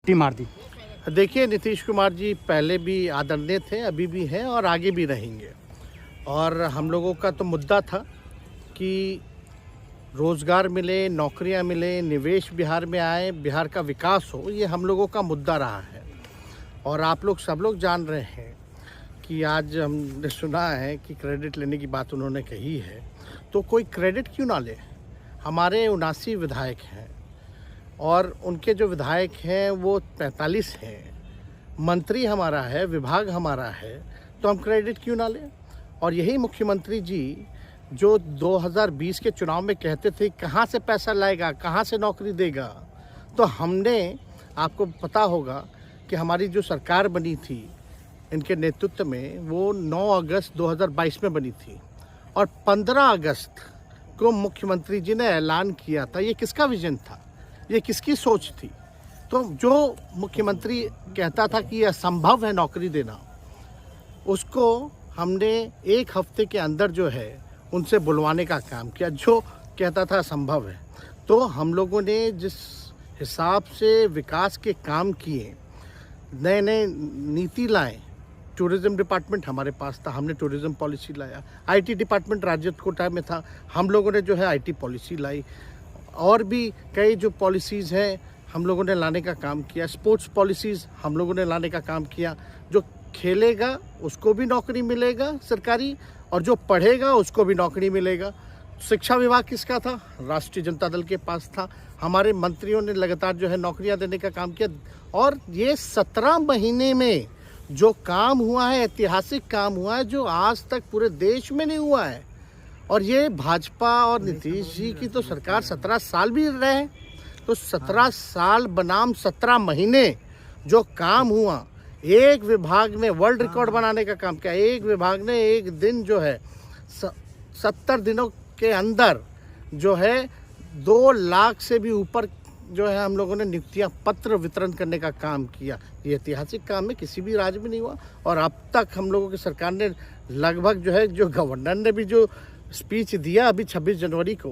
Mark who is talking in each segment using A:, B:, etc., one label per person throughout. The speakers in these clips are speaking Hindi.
A: टी मार दी।
B: देखिए, नीतीश कुमार जी पहले भी आदरणीय थे, अभी भी हैं और आगे भी रहेंगे। और हम लोगों का तो मुद्दा था कि रोज़गार मिले, नौकरियां मिले, निवेश बिहार में आए, बिहार का विकास हो, ये हम लोगों का मुद्दा रहा है। और आप लोग सब लोग जान रहे हैं कि आज हमने सुना है कि क्रेडिट लेने की बात उन्होंने कही है, तो कोई क्रेडिट क्यों ना ले। हमारे 79 विधायक हैं और उनके जो विधायक हैं वो 45 हैं, मंत्री हमारा है, विभाग हमारा है, तो हम क्रेडिट क्यों ना लें। और यही मुख्यमंत्री जी जो 2020 के चुनाव में कहते थे कहाँ से पैसा लाएगा, कहाँ से नौकरी देगा, तो हमने, आपको पता होगा कि हमारी जो सरकार बनी थी इनके नेतृत्व में, वो 9 अगस्त 2022 में बनी थी और 15 अगस्त को मुख्यमंत्री जी ने ऐलान किया था। ये किसका विजन था, ये किसकी सोच थी। तो जो मुख्यमंत्री कहता था कि यह असंभव है नौकरी देना, उसको हमने एक हफ्ते के अंदर जो है उनसे बुलवाने का काम किया। जो कहता था असंभव है, तो हम लोगों ने जिस हिसाब से विकास के काम किए, नए नए नीति लाए, टूरिज़्म डिपार्टमेंट हमारे पास था, हमने टूरिज़्म पॉलिसी लाया। आईटी डिपार्टमेंट राज्य कोटा में था, हम लोगों ने जो है आईटी पॉलिसी लाई। और भी कई जो पॉलिसीज़ हैं हम लोगों ने लाने का काम किया। स्पोर्ट्स पॉलिसीज़ हम लोगों ने लाने का काम किया। जो खेलेगा उसको भी नौकरी मिलेगा सरकारी, और जो पढ़ेगा उसको भी नौकरी मिलेगा। शिक्षा विभाग किसका था? राष्ट्रीय जनता दल के पास था। हमारे मंत्रियों ने लगातार जो है नौकरियां देने का काम किया। और ये 17 महीने में जो काम हुआ है, ऐतिहासिक काम हुआ है, जो आज तक पूरे देश में नहीं हुआ है। और ये भाजपा और नीतीश जी की तो सरकार 17 साल भी रहे, तो 17 साल बनाम 17 महीने जो काम हुआ, एक विभाग में वर्ल्ड रिकॉर्ड बनाने का काम किया। एक विभाग ने एक दिन जो है 70 दिनों के अंदर जो है 2 लाख से भी ऊपर जो है हम लोगों ने नियुक्तियां पत्र वितरण करने का काम किया। ये ऐतिहासिक काम है, किसी भी राज्य में नहीं हुआ। और अब तक हम लोगों की सरकार ने लगभग जो है, जो गवर्नर ने भी जो स्पीच दिया अभी 26 जनवरी को,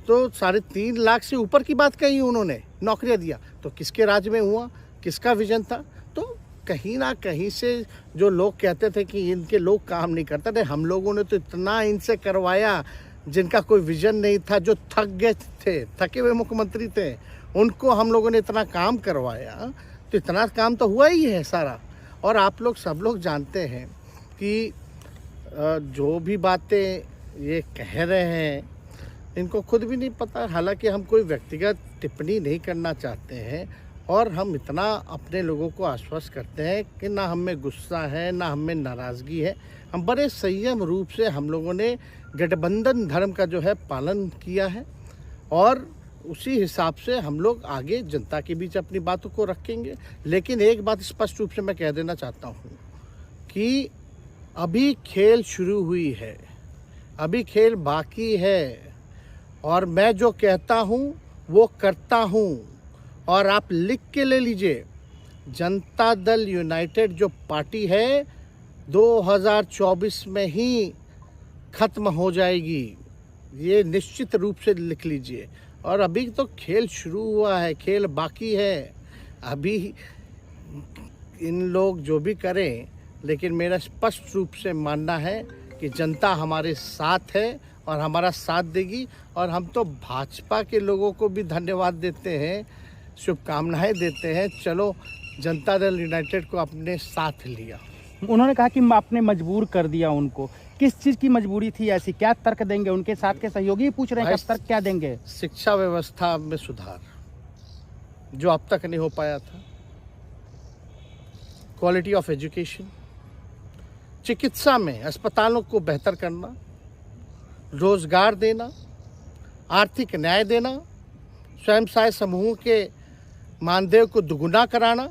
B: तो 3.5 लाख से ऊपर की बात कही उन्होंने, नौकरियां दिया। तो किसके राज्य में हुआ, किसका विजन था? तो कहीं ना कहीं से जो लोग कहते थे कि इनके लोग काम नहीं करते थे, हम लोगों ने तो इतना इनसे करवाया जिनका कोई विजन नहीं था, जो थक गए थे, थके हुए मुख्यमंत्री थे, उनको हम लोगों ने इतना काम करवाया। तो इतना काम तो हुआ ही है सारा। और आप लोग सब लोग जानते हैं कि जो भी बातें ये कह रहे हैं इनको खुद भी नहीं पता। हालांकि हम कोई व्यक्तिगत टिप्पणी नहीं करना चाहते हैं, और हम इतना अपने लोगों को आश्वस्त करते हैं कि ना हम में गुस्सा है, ना हम में नाराज़गी है। हम बड़े संयम रूप से हम लोगों ने गठबंधन धर्म का जो है पालन किया है, और उसी हिसाब से हम लोग आगे जनता के बीच अपनी बातों को रखेंगे। लेकिन एक बात स्पष्ट रूप से मैं कह देना चाहता हूँ कि अभी खेल शुरू हुई है, अभी खेल बाकी है, और मैं जो कहता हूँ वो करता हूँ। और आप लिख के ले लीजिए, जनता दल यूनाइटेड जो पार्टी है 2024 में ही ख़त्म हो जाएगी, ये निश्चित रूप से लिख लीजिए। और अभी तो खेल शुरू हुआ है, खेल बाकी है। अभी इन लोग जो भी करें, लेकिन मेरा स्पष्ट रूप से मानना है कि जनता हमारे साथ है और हमारा साथ देगी। और हम तो भाजपा के लोगों को भी धन्यवाद देते हैं, शुभकामनाएं देते हैं। चलो, जनता दल यूनाइटेड को अपने साथ लिया।
A: उन्होंने कहा कि आपने मजबूर कर दिया उनको। किस चीज़ की मजबूरी थी ऐसी? क्या तर्क देंगे? उनके साथ के सहयोगी पूछ रहे हैं, क्या तर्क क्या देंगे?
B: शिक्षा व्यवस्था में सुधार जो अब तक नहीं हो पाया था, क्वालिटी ऑफ एजुकेशन, चिकित्सा में अस्पतालों को बेहतर करना, रोजगार देना, आर्थिक न्याय देना, स्वयं सहायता समूह के मानदेय को दुगुना कराना,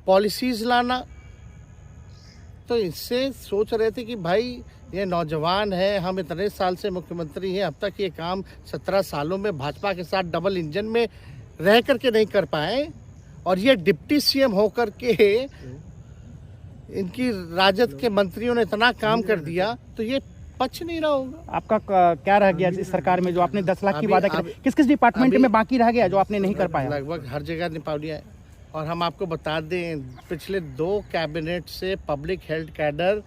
B: पॉलिसीज़ लाना। तो इससे सोच रहे थे कि भाई ये नौजवान है, हम इतने साल से मुख्यमंत्री हैं, अब तक ये काम 17 सालों में भाजपा के साथ डबल इंजन में रह करके नहीं कर पाए, और ये डिप्टी सीएम होकर के इनकी राजद के मंत्रियों ने इतना काम कर दिया। तो ये पच नहीं रहा होगा।
A: आपका क्या रह गया इस सरकार में जो आपने 10 लाख की
B: अभी-
A: वादा किया?
B: अभी-
A: किस किस डिपार्टमेंट
B: अभी-
A: में बाकी रह गया जो आपने नहीं कर पाया?
B: लगभग हर जगह निपा दिया है। और हम आपको बता दें, पिछले 2 कैबिनेट से पब्लिक हेल्थ कैडर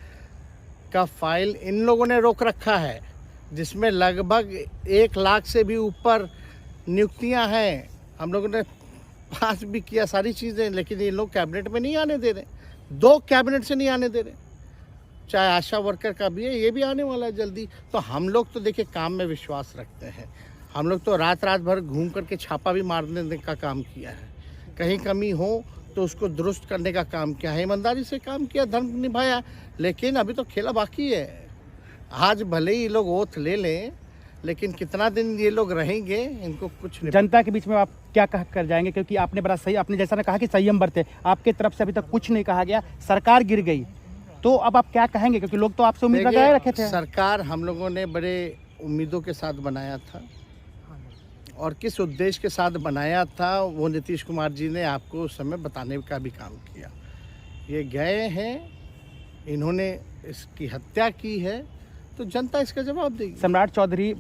B: का फाइल इन लोगों ने रोक रखा है, जिसमें लगभग 1 लाख से भी ऊपर नियुक्तियां हैं। हम लोगों ने पास भी किया सारी चीज़ें, लेकिन ये लोग कैबिनेट में नहीं आने दे रहे। 2 कैबिनेट से नहीं आने दे रहे। चाहे आशा वर्कर का भी है, ये भी आने वाला है जल्दी। तो हम लोग तो देखिए काम में विश्वास रखते हैं। हम लोग तो रात भर घूम करके छापा भी मारने का काम किया है। कहीं कमी हो तो उसको दुरुस्त करने का काम किया है, ईमानदारी से काम किया, धर्म निभाया। लेकिन अभी तो खेला बाकी है। आज भले ही लोग ओथ ले लें, लेकिन कितना दिन ये लोग रहेंगे, इनको कुछ नहीं।
A: जनता के बीच में आप क्या कह कर जाएंगे? क्योंकि आपने बड़ा सही, आपने जैसा ने कहा कि संयम बरते, आपके तरफ से अभी तक कुछ नहीं कहा गया, सरकार गिर गई, तो अब आप क्या कहेंगे? क्योंकि लोग तो आपसे उम्मीद लगाए रखे थे।
B: सरकार हम लोगों ने बड़े उम्मीदों के साथ बनाया था, और किस उद्देश्य के साथ बनाया था वो नीतीश कुमार जी ने आपको उस समय बताने का भी काम किया। ये गए हैं, इन्होंने इसकी हत्या की है, तो जनता इसका जवाब देगी।
A: सम्राट चौधरी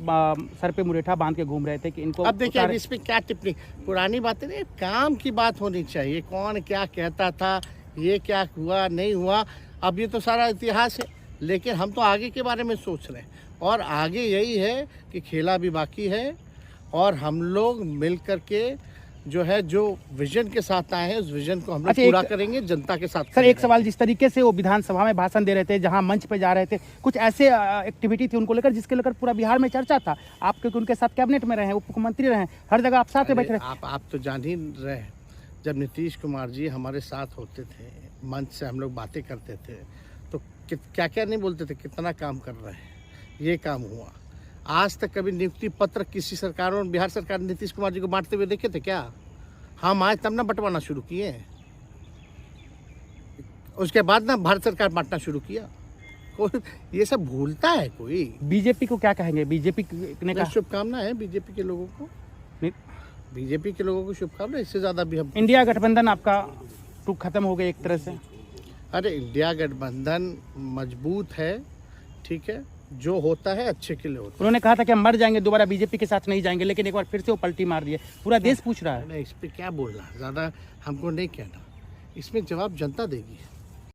A: सर पे मुरेठा बांध के घूम रहे थे कि इनको
B: अब देखिए, अब इस पे क्या टिप्पणी, पुरानी बातें नहीं, काम की बात होनी चाहिए। कौन क्या कहता था, ये क्या हुआ नहीं हुआ, अब ये तो सारा इतिहास है। लेकिन हम तो आगे के बारे में सोच रहे हैं, और आगे यही है कि खेला भी बाकी है, और हम लोग मिल करके जो है, जो विजन के साथ आए हैं, उस विजन को हम लोग पूरा करेंगे, जनता के साथ।
A: सर एक सवाल, जिस तरीके से वो विधानसभा में भाषण दे रहे थे, जहां मंच पे जा रहे थे, कुछ ऐसे एक्टिविटी थी उनको लेकर जिसके लेकर पूरा बिहार में चर्चा था। आप क्योंकि उनके साथ कैबिनेट में रहे, उप मुख्यमंत्री रहे, हर जगह आप साथ में बैठे रहे।
B: आप तो जान ही रहे हैं, जब नीतीश कुमार जी हमारे साथ होते थे, मंच से हम लोग बातें करते थे, तो क्या क्या नहीं बोलते थे, कितना काम कर रहे हैं, ये काम हुआ। आज तक कभी नियुक्ति पत्र किसी सरकारों, बिहार सरकार ने नीतीश कुमार जी को बांटते हुए देखे थे क्या? हम आए तब ना बंटवाना शुरू किए, उसके बाद ना भारत सरकार बांटना शुरू किया। कोई ये सब भूलता है कोई?
A: बीजेपी को क्या कहेंगे? बीजेपी ने कहा
B: शुभकामना है बीजेपी के लोगों को, बीजेपी के लोगों को शुभकामना। इससे ज्यादा भी हम,
A: इंडिया गठबंधन आपका टूक खत्म हो गया एक तरह से।
B: अरे इंडिया गठबंधन मजबूत है, ठीक है, जो होता है अच्छे के लिए होता है।
A: उन्होंने कहा था कि हम मर जाएंगे, दोबारा बीजेपी के साथ नहीं जाएंगे, लेकिन एक बार फिर से वो पलटी मार दिए। पूरा देश पूछ रहा है।
B: इस पे क्या बोलना, ज़्यादा हमको नहीं कहना, इसमें जवाब जनता देगी।